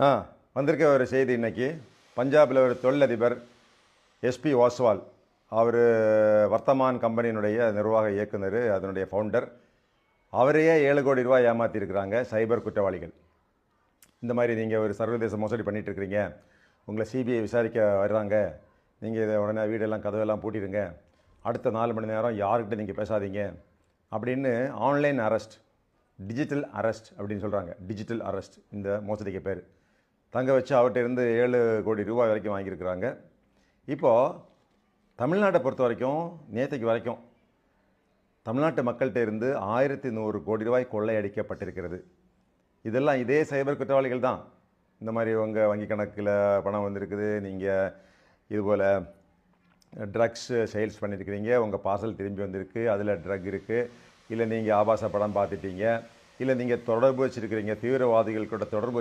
ஆ வந்திருக்க ஒரு செய்தி இன்னைக்கு. பஞ்சாபில் ஒரு தொழிலதிபர் எஸ்பி ஓஸ்வால், அவர் வர்த்தமான் கம்பெனியினுடைய நிர்வாக இயக்குனர், அதனுடைய ஃபவுண்டர். அவரையே 7 கோடி ரூபாய் ஏமாற்றிருக்கிறாங்க சைபர் குற்றவாளிகள். இந்த மாதிரி நீங்கள் ஒரு சர்வதேச மோசடி பண்ணிகிட்டு இருக்கிறீங்க, உங்களை சிபிஐ விசாரிக்க வர்றாங்க, நீங்கள் இதை உடனே வீடெல்லாம் கதவெல்லாம் பூட்டிடுங்க, அடுத்த 4 மணி நேரம் யாருக்கிட்ட நீங்கள் பேசாதீங்க அப்படின்னு ஆன்லைன் அரெஸ்ட், டிஜிட்டல் அரெஸ்ட் அப்படின்னு சொல்கிறாங்க. டிஜிட்டல் அரெஸ்ட் இந்த மோசடிக்கு பேர். தங்க வச்சு அவர்கிட்ட இருந்து 7 கோடி ரூபாய் வரைக்கும் வாங்கியிருக்கிறாங்க. இப்போது தமிழ்நாட்டை பொறுத்த வரைக்கும் நேற்றைக்கு வரைக்கும் தமிழ்நாட்டு மக்கள்கிட்ட இருந்து 1100 கோடி ரூபாய் கொள்ளையடிக்கப்பட்டிருக்கிறது. இதெல்லாம் இதே சைபர் குற்றவாளிகள் தான். இந்த மாதிரி உங்கள் வங்கி கணக்கில் பணம் வந்திருக்குது, நீங்கள் இதுபோல் ட்ரக்ஸ் சேல்ஸ் பண்ணியிருக்கிறீங்க, உங்கள் பார்சல் திரும்பி வந்திருக்கு, அதில் ட்ரக் இருக்குது, இல்லை நீங்கள் ஆபாச படம் பார்த்துட்டீங்க, இல்லை நீங்கள் தொடர்பு வச்சுருக்கிறீங்க, தீவிரவாதிகள் கூட தொடர்பு